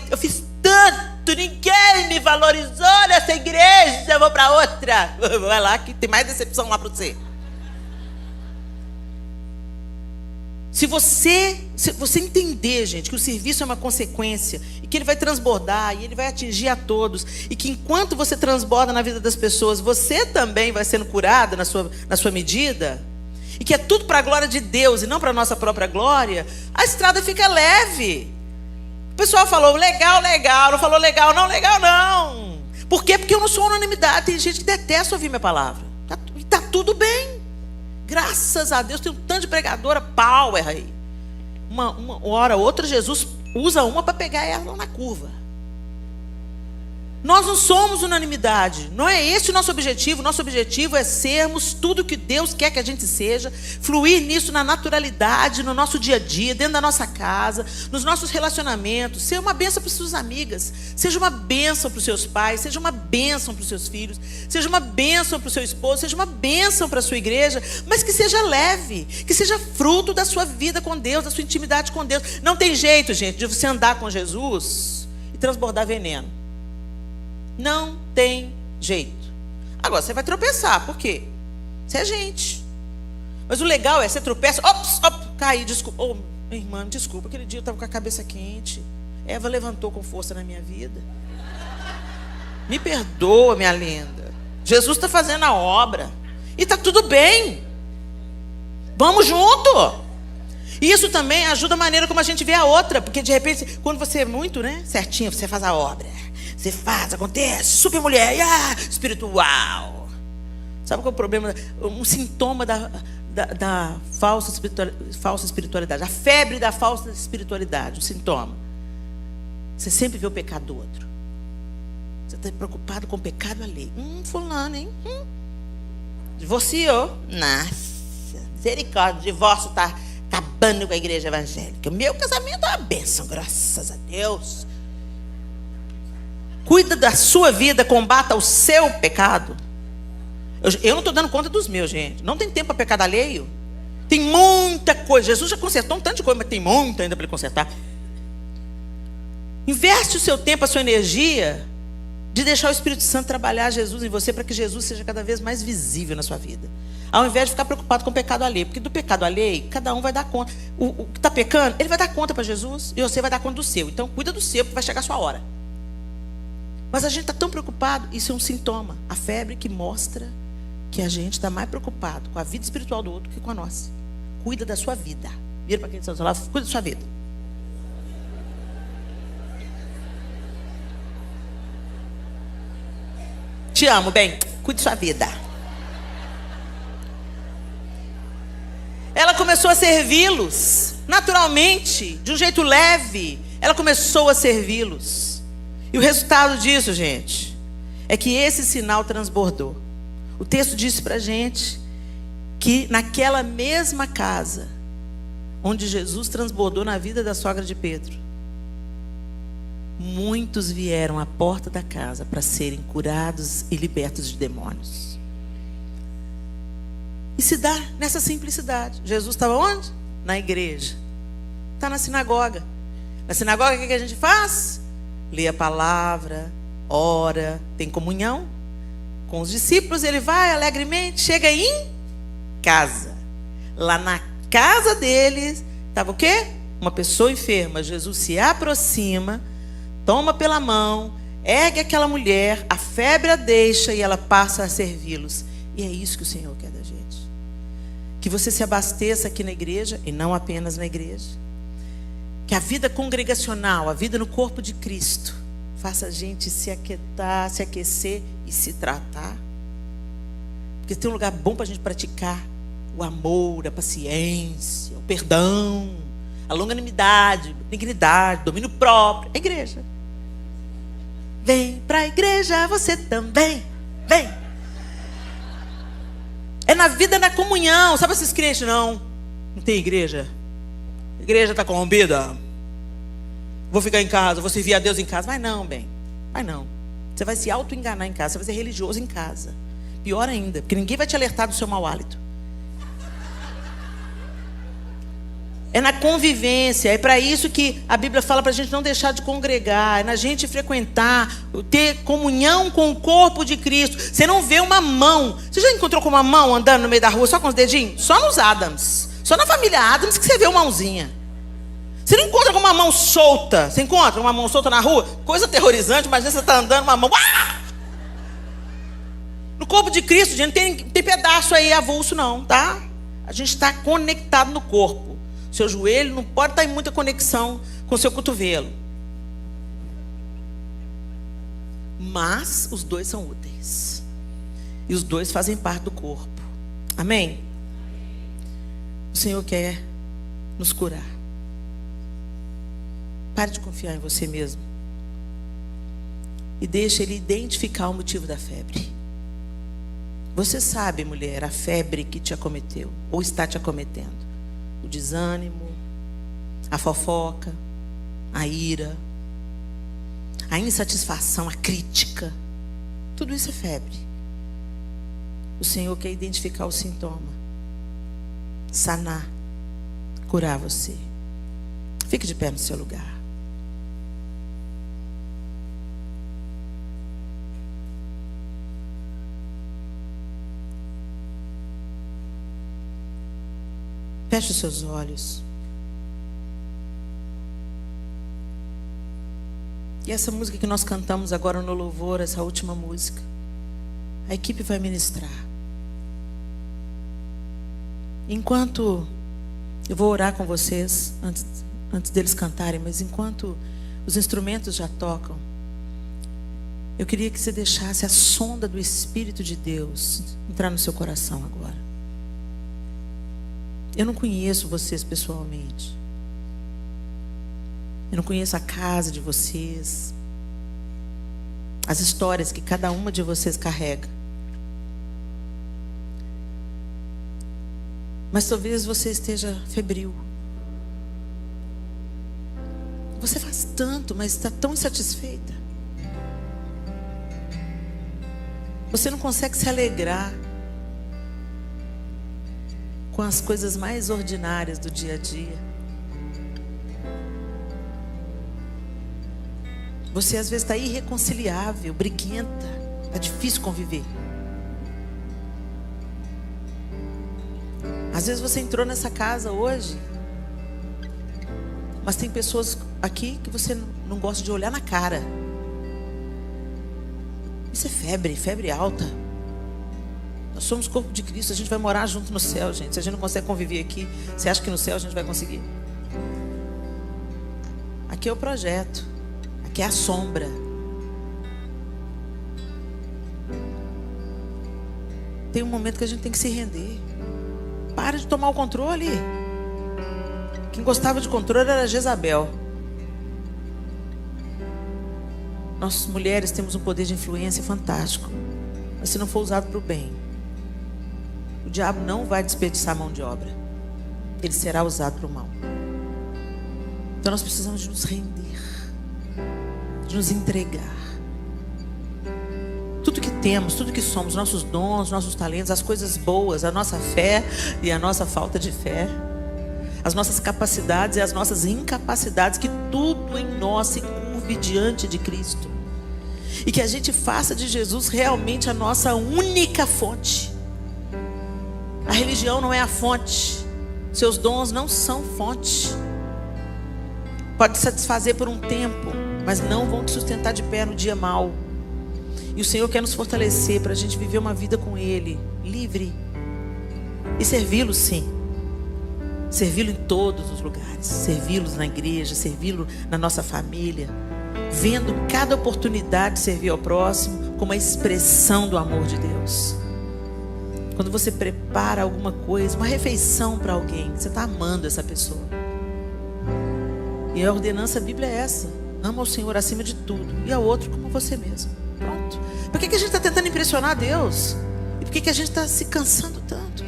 eu fiz tanto, ninguém me valorizou nessa igreja, eu vou para outra. Vai lá que tem mais decepção lá para você. Se você entender, gente, que o serviço é uma consequência e que ele vai transbordar e ele vai atingir a todos, e que enquanto você transborda na vida das pessoas, você também vai sendo curada na sua medida, e que é tudo para a glória de Deus e não para a nossa própria glória, a estrada fica leve. O pessoal falou legal, não falou legal, não. Por quê? Porque eu não sou unanimidade. Tem gente que detesta ouvir minha palavra. E tá tudo bem. Graças a Deus, tem um tanto de pregadora power aí. Uma hora ou outra, Jesus usa uma para pegar ela na curva. Nós não somos unanimidade. Não é esse o nosso objetivo. Nosso objetivo é sermos tudo o que Deus quer que a gente seja. Fluir nisso na naturalidade, no nosso dia a dia, dentro da nossa casa, nos nossos relacionamentos. Ser uma bênção para as suas amigas. Seja uma bênção para os seus pais. Seja uma bênção para os seus filhos. Seja uma bênção para o seu esposo. Seja uma bênção para a sua igreja. Mas que seja leve. Que seja fruto da sua vida com Deus, da sua intimidade com Deus. Não tem jeito, gente, de você andar com Jesus e transbordar veneno. Não tem jeito. Agora, você vai tropeçar. Por quê? Você é gente. Mas o legal é, você tropeça, caí, desculpa. Oh, minha irmã, desculpa, aquele dia eu estava com a cabeça quente. Eva levantou com força na minha vida. Me perdoa, minha linda. Jesus está fazendo a obra. E está tudo bem. Vamos junto. E isso também ajuda a maneira como a gente vê a outra. Porque de repente, quando você é muito, né, certinho, você faz a obra. Você faz, acontece, super mulher, espiritual. Sabe qual é o problema? Um sintoma da falsa espiritualidade. A febre da falsa espiritualidade, o sintoma. Você sempre vê o pecado do outro. Você está preocupado com o pecado alheio. Fulano, hein? Divorciou. Nossa, misericórdia, o divórcio está acabando com a igreja evangélica. O meu casamento é uma bênção, graças a Deus. Cuida da sua vida, combata o seu pecado. Eu não estou dando conta dos meus, gente. Não tem tempo para pecado alheio. Tem muita coisa. Jesus já consertou um tanto de coisa, mas tem muita ainda para ele consertar. Investe o seu tempo, a sua energia de deixar o Espírito Santo trabalhar Jesus em você para que Jesus seja cada vez mais visível na sua vida. Ao invés de ficar preocupado com o pecado alheio. Porque do pecado alheio, cada um vai dar conta. O que está pecando, ele vai dar conta para Jesus. E você vai dar conta do seu. Então cuida do seu, porque vai chegar a sua hora. Mas a gente está tão preocupado. Isso é um sintoma. A febre que mostra que a gente está mais preocupado com a vida espiritual do outro que com a nossa. Cuida da sua vida. Vira para quem está do seu lado, cuida da sua vida. Te amo, bem. Cuide da sua vida. Ela começou a servi-los, naturalmente, de um jeito leve. Ela começou a servi-los. E o resultado disso, gente, é que esse sinal transbordou. O texto disse pra gente que naquela mesma casa, onde Jesus transbordou na vida da sogra de Pedro, muitos vieram à porta da casa para serem curados e libertos de demônios. E se dá nessa simplicidade. Jesus estava onde? Na igreja. Está na sinagoga. Na sinagoga, o que a gente faz? Lê a palavra, ora, tem comunhão com os discípulos. Ele vai alegremente, chega em casa. Lá na casa deles estava o quê? Uma pessoa enferma. Jesus se aproxima, toma pela mão, ergue aquela mulher, a febre a deixa e ela passa a servi-los. E é isso que o Senhor quer da gente. Que você se abasteça aqui na igreja e não apenas na igreja. Que a vida congregacional, a vida no corpo de Cristo, faça a gente se aquietar, se aquecer e se tratar. Porque tem um lugar bom para a gente praticar o amor, a paciência, o perdão, a longanimidade, a dignidade, domínio próprio. A igreja. Vem para a igreja, você também. Vem. É na vida, na comunhão. Sabe esses crentes? Não tem igreja. A igreja está corrompida. Vou ficar em casa, vou servir a Deus em casa. Vai não, bem. Vai não. Você vai se auto-enganar em casa. Você vai ser religioso em casa. Pior ainda, porque ninguém vai te alertar do seu mau hálito. É na convivência. É para isso que a Bíblia fala para a gente não deixar de congregar. É na gente frequentar, ter comunhão com o corpo de Cristo. Você não vê uma mão. Você já encontrou com uma mão andando no meio da rua só com os dedinhos? Só nos Adams. Só na família Adams que você vê uma mãozinha. Você não encontra com uma mão solta. Você encontra uma mão solta na rua? Coisa aterrorizante. Imagina você está andando uma mão. No corpo de Cristo, gente, não tem pedaço aí avulso não, tá? A gente está conectado no corpo. Seu joelho não pode estar em muita conexão com o seu cotovelo. Mas os dois são úteis. E os dois fazem parte do corpo. Amém? O Senhor quer nos curar. Pare de confiar em você mesmo. E deixe Ele identificar o motivo da febre. Você sabe, mulher, a febre que te acometeu ou está te acometendo. O desânimo, a fofoca, a ira, a insatisfação, a crítica. Tudo isso é febre. O Senhor quer identificar o sintoma, sanar, curar você. Fique de pé no seu lugar. Feche os seus olhos. E essa música que nós cantamos agora no louvor, essa última música, a equipe vai ministrar. Enquanto eu vou orar com vocês, antes deles cantarem, mas enquanto os instrumentos já tocam, eu queria que você deixasse a sonda do Espírito de Deus entrar no seu coração agora. Eu não conheço vocês pessoalmente. Eu não conheço a casa de vocês, as histórias que cada uma de vocês carrega. Mas talvez você esteja febril. Você faz tanto, mas está tão insatisfeita. Você não consegue se alegrar com as coisas mais ordinárias do dia a dia. Você às vezes está irreconciliável, briguenta, está difícil conviver. Às vezes você entrou nessa casa hoje, mas tem pessoas aqui que você não gosta de olhar na cara. Isso é febre alta. Nós somos corpo de Cristo, a gente vai morar junto no céu, gente. Se a gente não consegue conviver aqui, você acha que no céu a gente vai conseguir? Aqui é o projeto, aqui é a sombra. Tem um momento que a gente tem que se render. Para de tomar o controle. Quem gostava de controle era Jezabel. Nós mulheres temos um poder de influência fantástico, mas se não for usado para o bem, o diabo não vai desperdiçar mão de obra. Ele será usado para o mal. Então nós precisamos de nos render, de nos entregar. Tudo que temos, tudo que somos, nossos dons, nossos talentos, as coisas boas, a nossa fé e a nossa falta de fé, as nossas capacidades e as nossas incapacidades, que tudo em nós se curve diante de Cristo. E que a gente faça de Jesus realmente a nossa única fonte. A religião não é a fonte. Seus dons não são fonte. Pode satisfazer por um tempo, mas não vão te sustentar de pé no dia mau. E o Senhor quer nos fortalecer para a gente viver uma vida com Ele, livre. E servi-lo, sim. Servi-lo em todos os lugares. Servi-lo na igreja, servi-lo na nossa família. Vendo cada oportunidade de servir ao próximo como uma expressão do amor de Deus. Quando você prepara alguma coisa, uma refeição para alguém, você está amando essa pessoa. E a ordenança da Bíblia é essa: ama o Senhor acima de tudo e ao outro como você mesmo. Pronto. Por que a gente está tentando impressionar Deus? E por que a gente está se cansando tanto?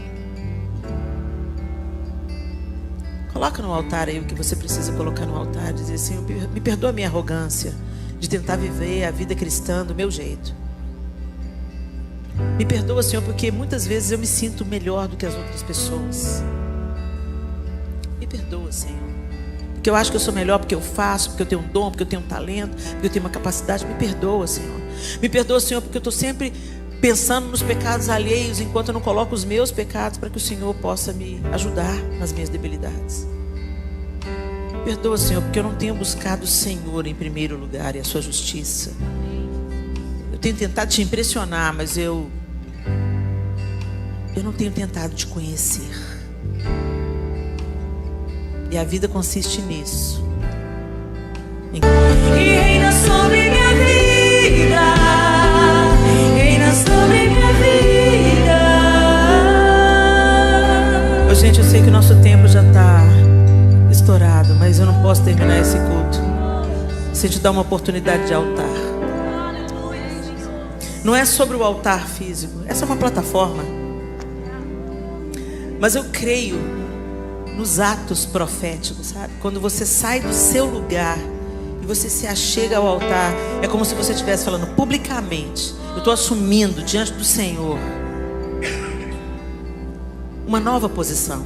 Coloca no altar aí o que você precisa colocar no altar. Dizer: Senhor, me perdoa a minha arrogância de tentar viver a vida cristã do meu jeito. Me perdoa, Senhor, porque muitas vezes eu me sinto melhor do que as outras pessoas. Me perdoa, Senhor, porque eu acho que eu sou melhor porque eu faço, porque eu tenho um dom, porque eu tenho um talento, porque eu tenho uma capacidade. Me perdoa, Senhor. Me perdoa, Senhor, porque eu estou sempre pensando nos pecados alheios, enquanto eu não coloco os meus pecados, para que o Senhor possa me ajudar nas minhas debilidades. Perdoa, Senhor, porque eu não tenho buscado o Senhor em primeiro lugar e a sua justiça. Eu tenho tentado te impressionar, mas eu não tenho tentado te conhecer. E a vida consiste nisso. E reina sobre minha vida, reina sobre minha vida. Ô, gente, eu sei que o nosso tempo já está estourado, mas eu não posso terminar esse culto sem te dar uma oportunidade de altar. Não é sobre o altar físico, essa é uma plataforma. Mas eu creio nos atos proféticos, sabe? Quando você sai do seu lugar e você se achega ao altar, é como se você estivesse falando publicamente: eu estou assumindo diante do Senhor uma nova posição.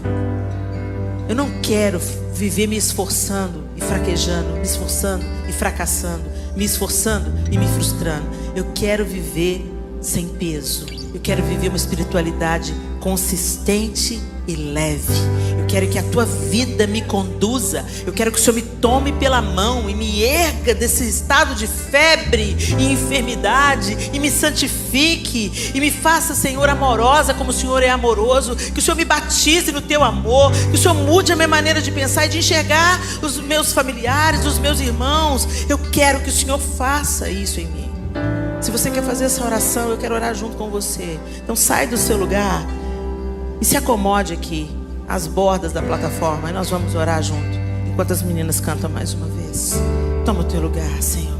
Eu não quero viver me esforçando e fraquejando, me esforçando e fracassando, me esforçando e me frustrando. Eu quero viver sem peso. Eu quero viver uma espiritualidade consistente e leve. Eu quero que a tua vida me conduza. Eu quero que o Senhor me tome pela mão e me erga desse estado de febre e enfermidade e me santifique e me faça, Senhor, amorosa como o Senhor é amoroso. Que o Senhor me batize no teu amor, que o Senhor mude a minha maneira de pensar e de enxergar os meus familiares, os meus irmãos. Eu quero que o Senhor faça isso em mim. Se você quer fazer essa oração, eu quero orar junto com você. Então sai do seu lugar e se acomode aqui às bordas da plataforma, e nós vamos orar junto enquanto as meninas cantam mais uma vez. Toma o teu lugar, Senhor.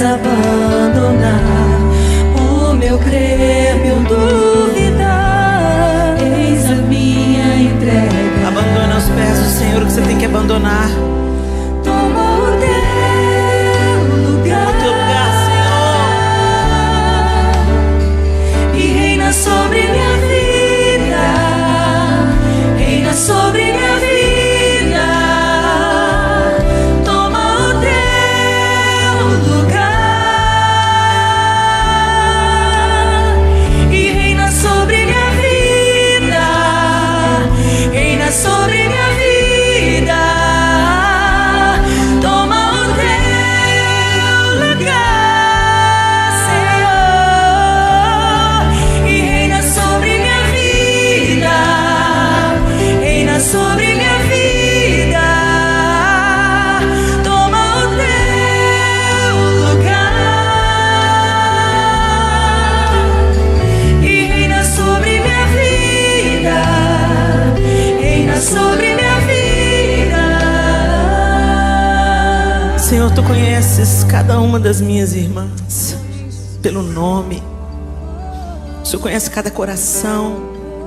Abandonar o meu Tu conheces cada uma das minhas irmãs pelo nome. O Senhor conhece cada coração,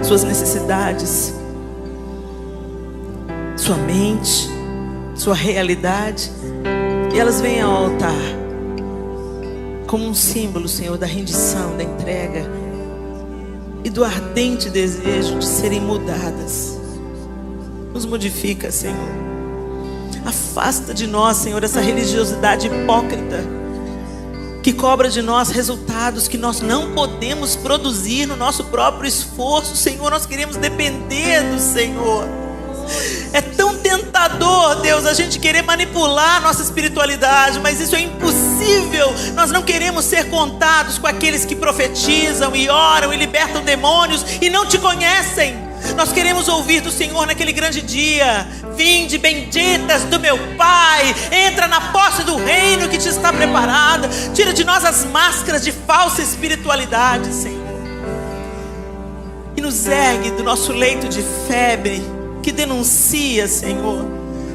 suas necessidades, sua mente, sua realidade. E elas vêm ao altar como um símbolo, Senhor, da rendição, da entrega e do ardente desejo de serem mudadas. Nos modifica, Senhor. Afasta de nós, Senhor, essa religiosidade hipócrita que cobra de nós resultados que nós não podemos produzir no nosso próprio esforço. Senhor, nós queremos depender do Senhor. É tão tentador, Deus, a gente querer manipular a nossa espiritualidade, mas isso é impossível. Nós não queremos ser contados com aqueles que profetizam e oram e libertam demônios e não te conhecem. Nós queremos ouvir do Senhor naquele grande dia: vinde, benditas do meu Pai, entra na posse do reino que te está preparada. Tira de nós as máscaras de falsa espiritualidade, Senhor, e nos ergue do nosso leito de febre que denuncia, Senhor,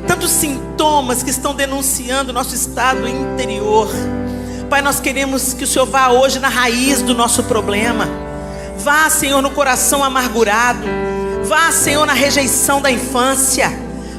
tantos sintomas que estão denunciando o nosso estado interior. Pai, nós queremos que o Senhor vá hoje na raiz do nosso problema. Vá, Senhor, no coração amargurado. Vá, Senhor, na rejeição da infância.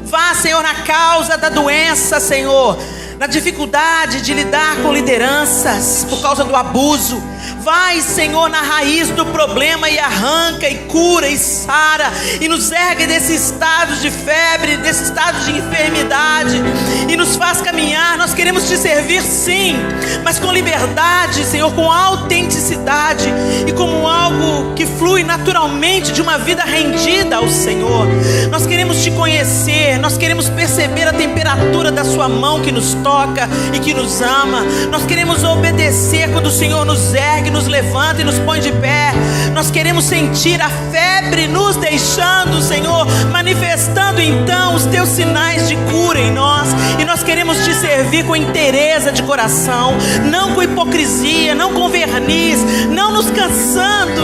Vá, Senhor, na causa da doença, Senhor, na dificuldade de lidar com lideranças por causa do abuso. Vai, Senhor, na raiz do problema e arranca e cura e sara e nos ergue desse estado de febre, desse estado de enfermidade e nos faz caminhar. Nós queremos te servir, sim, mas com liberdade, Senhor, com autenticidade e como algo que flui naturalmente de uma vida rendida ao Senhor. Nós queremos te conhecer, nós queremos perceber a temperatura da sua mão que nos toca e que nos ama. Nós queremos obedecer quando o Senhor nos ergue, nos levanta e nos põe de pé. Nós queremos sentir a febre nos deixando, Senhor, manifestando então os teus sinais de cura em nós. E nós queremos te servir com inteireza de coração, não com hipocrisia, não com verniz, não nos cansando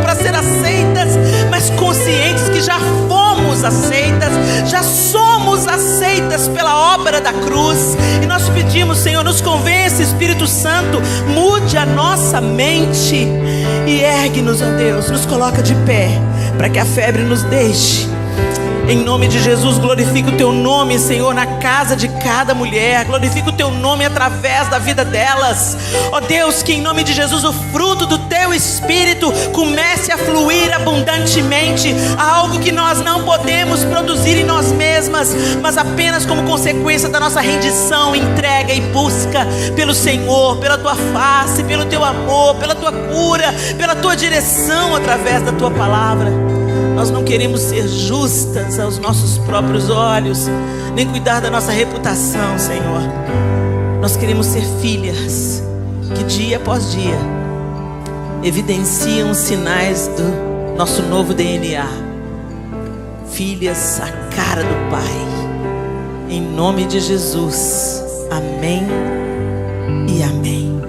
para ser aceitas, mas conscientes que já fomos aceitas, já somos aceitas pela obra da cruz. E nós pedimos, Senhor, nos convence, Espírito Santo, mude a nossa mente e ergue-nos, ó Deus, nos coloca de pé para que a febre nos deixe. Em nome de Jesus, glorifica o teu nome, Senhor, na casa de cada mulher. Glorifica o teu nome através da vida delas. Ó Deus, que em nome de Jesus o fruto do teu Espírito comece a fluir abundantemente. Algo que nós não podemos produzir em nós mesmas, mas apenas como consequência da nossa rendição, entrega e busca pelo Senhor, pela tua face, pelo teu amor, pela tua cura, pela tua direção através da tua palavra. Nós não queremos ser justas aos nossos próprios olhos, nem cuidar da nossa reputação, Senhor. Nós queremos ser filhas que dia após dia evidenciam os sinais do nosso novo DNA. Filhas à cara do Pai. Em nome de Jesus. Amém e amém.